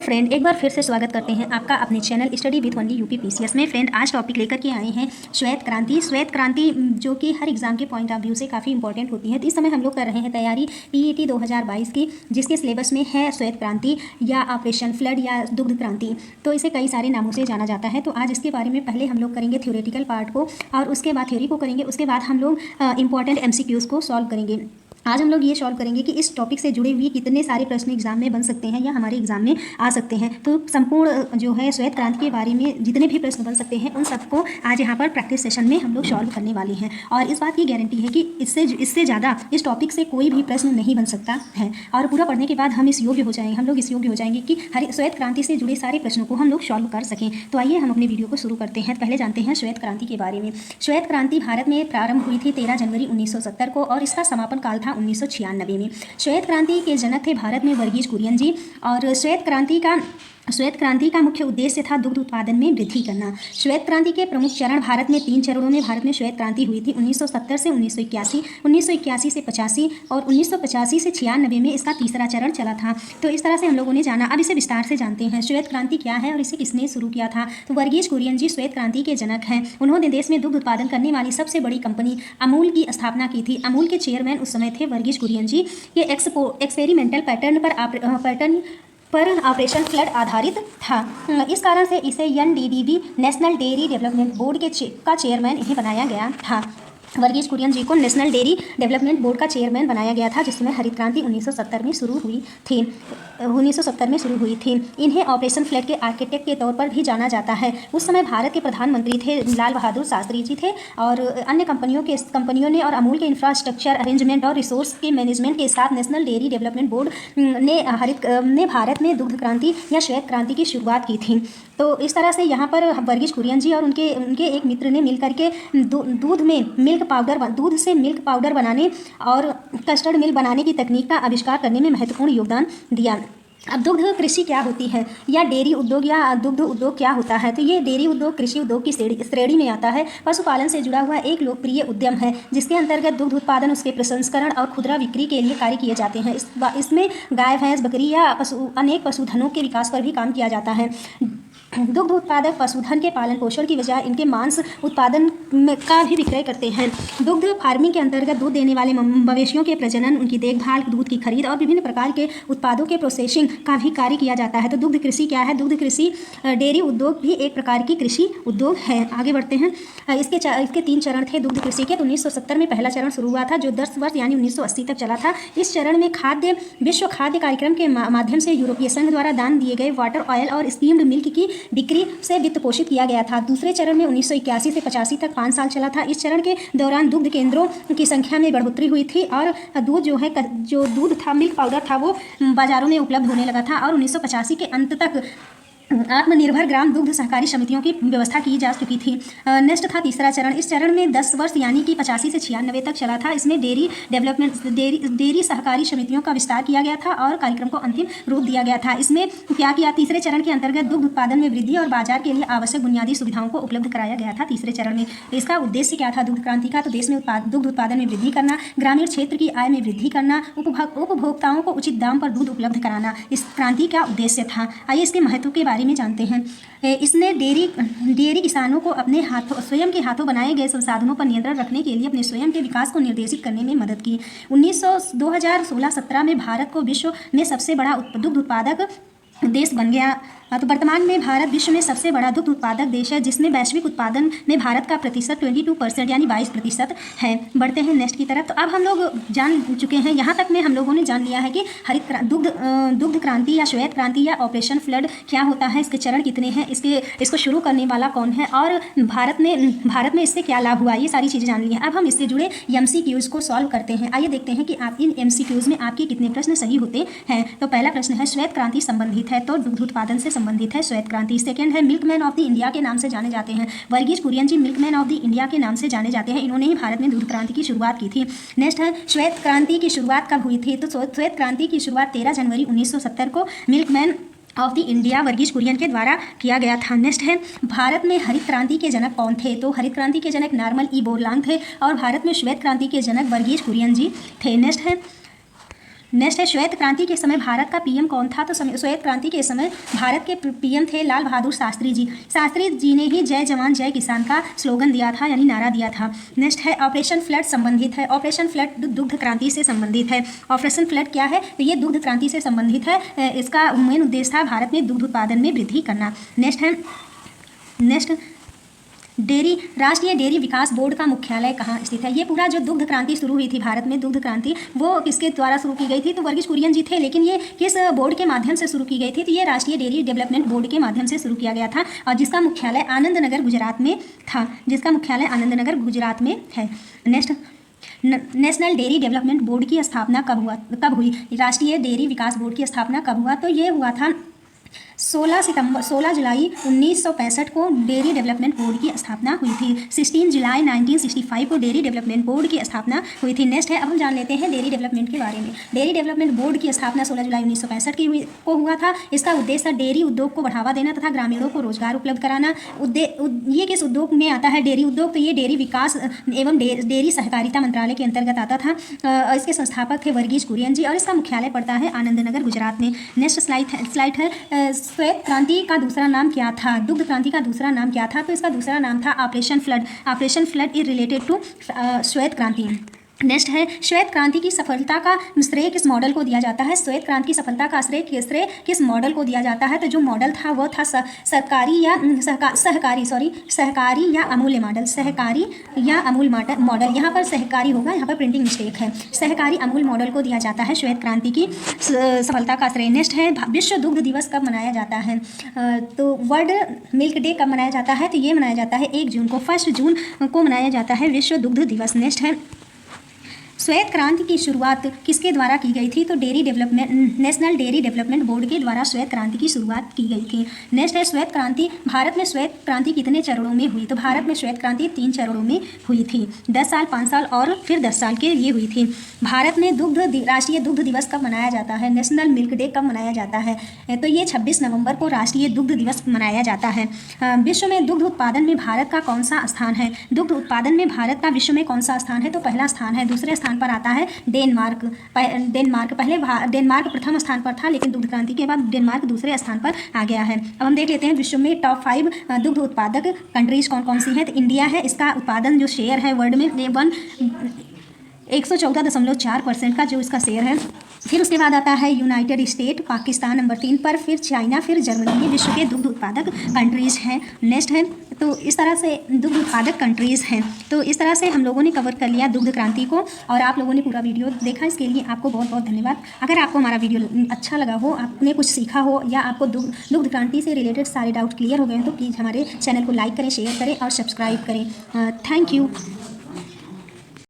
Friend एक बार फिर से स्वागत करते हैं आपका अपने channel study with only UP PCS में। फ्रेंड आज टॉपिक लेकर के आए हैं श्वेत क्रांति। श्वेत क्रांति जो कि हर एग्जाम के पॉइंट ऑफ व्यू से काफ़ी इंपॉर्टेंट होती है। तो इस समय हम लोग कर रहे हैं तैयारी पीईटी 2022 की, जिसके सिलेबस में है श्वेत क्रांति या ऑपरेशन फ्लड या दुग्ध क्रांति। तो इसे कई सारे नामों से जाना जाता है। तो आज इसके बारे में पहले हम लोग करेंगे थ्योरेटिकल पार्ट को और उसके बाद थ्योरी को करेंगे। उसके बाद हम लोग इंपॉर्टेंट एमसीक्यूज़ को सॉल्व करेंगे। आज हम लोग ये सॉल्व करेंगे कि इस टॉपिक से जुड़े हुए कितने सारे प्रश्न एग्जाम में बन सकते हैं या हमारे एग्जाम में आ सकते हैं। तो संपूर्ण जो है श्वेत क्रांति के बारे में जितने भी प्रश्न बन सकते हैं उन सबको आज यहाँ पर प्रैक्टिस सेशन में हम लोग सॉल्व करने वाले हैं। और इस बात की गारंटी है कि इससे ज़्यादा इस टॉपिक से कोई भी प्रश्न नहीं बन सकता है। और पूरा पढ़ने के बाद हम इस योग्य हो जाएंगे कि हर श्वेत क्रांति से जुड़े सारे प्रश्नों को हम लोग सॉल्व कर सकें। तो आइए हम अपने वीडियो को शुरू करते हैं। पहले जानते हैं श्वेत क्रांति के बारे में। श्वेत क्रांति भारत में प्रारंभ हुई थी 13 जनवरी 1970 को और इसका समापन काल था 1996 में। श्वेत क्रांति के जनक थे भारत में वर्गीज कुरियन जी। और श्वेत क्रांति का मुख्य उद्देश्य था दुग्ध उत्पादन में वृद्धि करना। श्वेत क्रांति के प्रमुख चरण भारत में 3 चरणों में भारत में श्वेत क्रांति हुई थी। 1970 से 1981, 1981 से 85 और 1985 से 96 में इसका तीसरा चरण चला था। तो इस तरह से हम लोगों ने जाना। अब इसे विस्तार से जानते हैं। श्वेत क्रांति क्या है और इसे किसने शुरू किया था। तो वर्गीज कुरियन जी श्वेत क्रांति के जनक हैं। उन्होंने देश में दुग्ध उत्पादन करने वाली सबसे बड़ी कंपनी अमूल की स्थापना की थी। अमूल के चेयरमैन उस समय थे वर्गीज कुरियन जी। ये एक्सपेरिमेंटल पैटर्न पर ऑपरेशन फ्लड आधारित था। इस कारण से इसे NDDB national dairy development board का चेयरमैन इन्हें बनाया गया था। वर्गीज कुरियन जी को नेशनल डेयरी डेवलपमेंट बोर्ड का चेयरमैन बनाया गया था, जिसमें हरित क्रांति 1970 में शुरू हुई थी। इन्हें ऑपरेशन फ्लड के आर्किटेक्ट के तौर पर भी जाना जाता है। उस समय भारत के प्रधानमंत्री थे लाल बहादुर शास्त्री जी थे और अन्य कंपनियों ने और अमूल के इंफ्रास्ट्रक्चर अरेंजमेंट और रिसोर्स के मैनेजमेंट के साथ नेशनल डेयरी डेवलपमेंट बोर्ड ने भारत में दुग्ध क्रांति या श्वेत क्रांति की शुरुआत की थी। तो इस तरह से यहाँ पर वर्गीज कुरियन जी और उनके एक मित्र ने मिलकर के दूध से मिल्क पाउडर बनाने और कस्टर्ड मिल्क बनाने की तकनीक का आविष्कार करने में महत्वपूर्ण योगदान दिया। अब दुग्ध कृषि क्या होती है या डेयरी उद्योग या दुग्ध उद्योग क्या होता है। तो ये डेयरी उद्योग कृषि उद्योग की श्रेणी में आता है। पशुपालन से जुड़ा हुआ एक लोकप्रिय उद्यम है, जिसके अंतर्गत दुग्ध उत्पादन, उसके प्रसंस्करण और खुदरा बिक्री के लिए कार्य किए जाते हैं। इसमें गाय, भैंस, बकरी या अनेक पशुधनों के विकास पर भी काम किया जाता है। दुग्ध उत्पादक पशुधन के पालन पोषण की बजाय इनके मांस उत्पादन का भी विक्रय करते हैं। दुग्ध फार्मिंग के अंतर्गत दूध देने वाले मवेशियों के प्रजनन, उनकी देखभाल, दूध की खरीद और विभिन्न प्रकार के उत्पादों के प्रोसेसिंग का भी कार्य किया जाता है। तो दुग्ध कृषि क्या है। दुग्ध कृषि डेयरी उद्योग भी एक प्रकार की कृषि उद्योग है। आगे बढ़ते हैं। इसके 3 चरण थे दुग्ध कृषि के। तो 1970 में पहला चरण शुरू हुआ था, जो 10 वर्ष यानी 1980 तक चला था। इस चरण में विश्व खाद्य कार्यक्रम के माध्यम से यूरोपीय संघ द्वारा दान दिए गए वाटर ऑयल और स्टीम्ड मिल्क की बिक्री से वित्त पोषित किया गया था। दूसरे चरण में 1981 से 85 तक 5 साल चला था। इस चरण के दौरान दुग्ध केंद्रों की संख्या में बढ़ोतरी हुई थी और दूध जो दूध था, मिल्क पाउडर था, वो बाजारों में उपलब्ध होने लगा था। और 1985 के अंत तक आत्मनिर्भर ग्राम दुग्ध सहकारी समितियों की व्यवस्था की जा चुकी थी। नेक्स्ट था तीसरा चरण। इस चरण में 10 वर्ष यानी कि 85 से 96 तक चला था। इसमें डेयरी सहकारी समितियों का विस्तार किया गया था और कार्यक्रम को अंतिम रूप दिया गया था। इसमें क्या किया। तीसरे चरण के अंतर्गत दुग्ध उत्पादन में वृद्धि और बाजार के लिए आवश्यक बुनियादी सुविधाओं को उपलब्ध कराया गया था। तीसरे चरण में इसका उद्देश्य क्या था दुग्ध क्रांति का। तो देश में दुग्ध उत्पादन में वृद्धि करना, ग्रामीण क्षेत्र की आय में वृद्धि करना, उपभोक्ताओं को उचित दाम पर दूध उपलब्ध कराना इस क्रांति का उद्देश्य था। आइए इसके महत्व के बारे में जानते हैं। इसने डेयरी किसानों को अपने स्वयं के हाथों बनाए गए संसाधनों पर नियंत्रण रखने के लिए अपने स्वयं के विकास को निर्देशित करने में मदद की। 2016-17 में भारत को विश्व में सबसे बड़ा दुग्ध उत्पादक देश बन गया। तो वर्तमान में भारत विश्व में सबसे बड़ा दुग्ध उत्पादक देश है, जिसमें वैश्विक उत्पादन में भारत का प्रतिशत 22% यानी 22% है। बढ़ते हैं नेक्स्ट की तरफ। तो अब हम लोग जान चुके हैं, यहाँ तक में हम लोगों ने जान लिया है कि दुग्ध क्रांति या श्वेत क्रांति या ऑपरेशन फ्लड क्या होता है, इसके चरण कितने हैं, इसको शुरू करने वाला कौन है और भारत में इससे क्या लाभ हुआ, ये सारी चीज़ें जान ली हैं। अब हम इससे जुड़े MCQs को सॉल्व करते हैं। आइए देखते हैं कि आप इन MCQs में आपके कितने प्रश्न सही होते हैं। तो पहला प्रश्न है श्वेत क्रांति संबंधित है, तो दुग्ध उत्पादन से संबंधित है श्वेत क्रांति। सेकंड है मिल्कमैन ऑफ द इंडिया के नाम से जाने जाते हैं। वर्गीज कुरियन जी मिल्कमैन ऑफ द इंडिया के नाम से जाने जाते हैं। इन्होंने ही भारत में दुग्ध क्रांति की शुरुआत की थी। नेक्स्ट है श्वेत क्रांति की शुरुआत कब हुई थी। तो श्वेत क्रांति की शुरुआत 13 जनवरी 1970 को milkman of the India Verghese Kurien के द्वारा किया गया था। नेक्स्ट है भारत में हरित क्रांति के जनक कौन थे। तो हरित क्रांति के जनक नॉर्मन ई बोरलांग थे और भारत में श्वेत क्रांति के जनक वर्गीज कुरियन जी थे। नेक्स्ट है नेक्स्ट है श्वेत क्रांति के समय भारत का पीएम कौन था? तो श्वेत क्रांति के समय भारत के पीएम थे लाल बहादुर शास्त्री जी। शास्त्री जी ने ही जय जवान जय किसान का स्लोगन दिया था, यानी नारा दिया था। नेक्स्ट है ऑपरेशन फ्लड संबंधित है। ऑपरेशन फ्लड दुग्ध क्रांति से संबंधित है। ऑपरेशन फ्लड क्या है? तो ये दुग्ध क्रांति से संबंधित है। इसका मेन उद्देश्य था भारत में दुग्ध उत्पादन में वृद्धि करना। नेक्स्ट डेयरी, राष्ट्रीय डेयरी विकास बोर्ड का मुख्यालय कहाँ स्थित है? ये पूरा जो दुग्ध क्रांति शुरू हुई थी भारत में, दुग्ध क्रांति, वो किसके द्वारा शुरू की गई थी? तो वर्गीज कुरियन जी थे, लेकिन ये किस बोर्ड के माध्यम से शुरू की गई थी? तो ये राष्ट्रीय डेयरी डेवलपमेंट बोर्ड के माध्यम से शुरू किया गया था, और जिसका मुख्यालय आनंद नगर गुजरात में था, जिसका मुख्यालय आनंद नगर गुजरात में है। Next, national dairy development board की स्थापना कब हुई? राष्ट्रीय डेयरी विकास बोर्ड की स्थापना कब हुआ? तो ये हुआ था 16 जुलाई 1965 को डेयरी डेवलपमेंट बोर्ड की स्थापना हुई थी। 16 जुलाई 1965 को डेयरी डेवलपमेंट बोर्ड की स्थापना हुई थी। नेक्स्ट है, अब हम जान लेते हैं डेयरी डेवलपमेंट के बारे में। डेयरी डेवलपमेंट बोर्ड की स्थापना 16 जुलाई 1965 को हुआ था। इसका उद्देश्य डेयरी उद्योग को बढ़ावा देना तथा ग्रामीणों को रोजगार उपलब्ध कराना। ये किस उद्योग में आता है डेयरी उद्योग? तो ये डेयरी विकास एवं डेयरी सहकारिता मंत्रालय के अंतर्गत आता था। इसके संस्थापक थे वर्गीज कुरियन जी, और इसका मुख्यालय पड़ता है आनंद नगर गुजरात में। नेक्स्ट स्लाइड है, श्वेत क्रांति का दूसरा नाम क्या था? दुग्ध क्रांति का दूसरा नाम क्या था? तो इसका दूसरा नाम था operation flood. Operation flood is related to श्वेत क्रांति। नेक्स्ट है, श्वेत क्रांति की सफलता का श्रेय किस मॉडल को दिया जाता है? श्वेत क्रांति की सफलता का श्रेय किस मॉडल को दिया जाता है? तो जो मॉडल था वो था सहकारी या अमूल्य मॉडल। सहकारी या अमूल मॉडल, यहाँ पर सहकारी होगा, यहाँ पर प्रिंटिंग मिस्टेक है। सहकारी अमूल मॉडल को दिया जाता है श्वेत क्रांति की सफलता का श्रेय। नेक्स्ट है, विश्व दुग्ध दिवस कब मनाया जाता है? तो वर्ल्ड मिल्क डे कब मनाया जाता है? तो ये मनाया जाता है 1 जून को, 1 जून को मनाया जाता है विश्व दुग्ध दिवस। नेक्स्ट है, श्वेत क्रांति की शुरुआत किसके द्वारा की गई थी? तो नेशनल डेयरी डेवलपमेंट बोर्ड के द्वारा श्वेत क्रांति की शुरुआत की गई थी। नेक्स्ट है, श्वेत क्रांति, भारत में श्वेत क्रांति कितने चरणों में हुई? तो भारत में श्वेत क्रांति 3 चरणों में हुई थी। 10 साल, 5 साल और फिर 10 साल के लिए हुई थी। भारत में राष्ट्रीय दुग्ध दिवस कब मनाया जाता है? नेशनल मिल्क डे कब मनाया जाता है? तो ये 26 नवंबर को राष्ट्रीय दुग्ध दिवस मनाया जाता है। विश्व में दुग्ध उत्पादन में भारत का कौन सा स्थान है? दुग्ध उत्पादन में भारत का विश्व में कौन सा स्थान है? तो पहला स्थान है। दूसरे स्थान पर आता है डेनमार्क। पहले डेनमार्क प्रथम स्थान पर था, लेकिन दुग्ध क्रांति के बाद डेनमार्क दूसरे स्थान पर आ गया है। अब हम देख लेते हैं विश्व में टॉप 5 दुग्ध उत्पादक कंट्रीज कौन कौन सी हैं। तो इंडिया है, इसका उत्पादन जो शेयर है वर्ल्ड में 114.4% का जो इसका शेयर है। फिर उसके बाद आता है यूनाइटेड स्टेट, पाकिस्तान नंबर 3 पर, फिर चाइना, फिर जर्मनी। ये विश्व के दुग्ध उत्पादक कंट्रीज़ हैं। नेक्स्ट है, तो इस तरह से दुग्ध उत्पादक कंट्रीज़ हैं। तो इस तरह से हम लोगों ने कवर कर लिया दुग्ध क्रांति को, और आप लोगों ने पूरा वीडियो देखा, इसके लिए आपको बहुत बहुत धन्यवाद। अगर आपको हमारा वीडियो अच्छा लगा हो, आपने कुछ सीखा हो, या आपको दुग्ध क्रांति से रिलेटेड सारे डाउट क्लियर हो गए हैं, तो प्लीज़ हमारे चैनल को लाइक करें, शेयर करें और सब्सक्राइब करें। Thank you.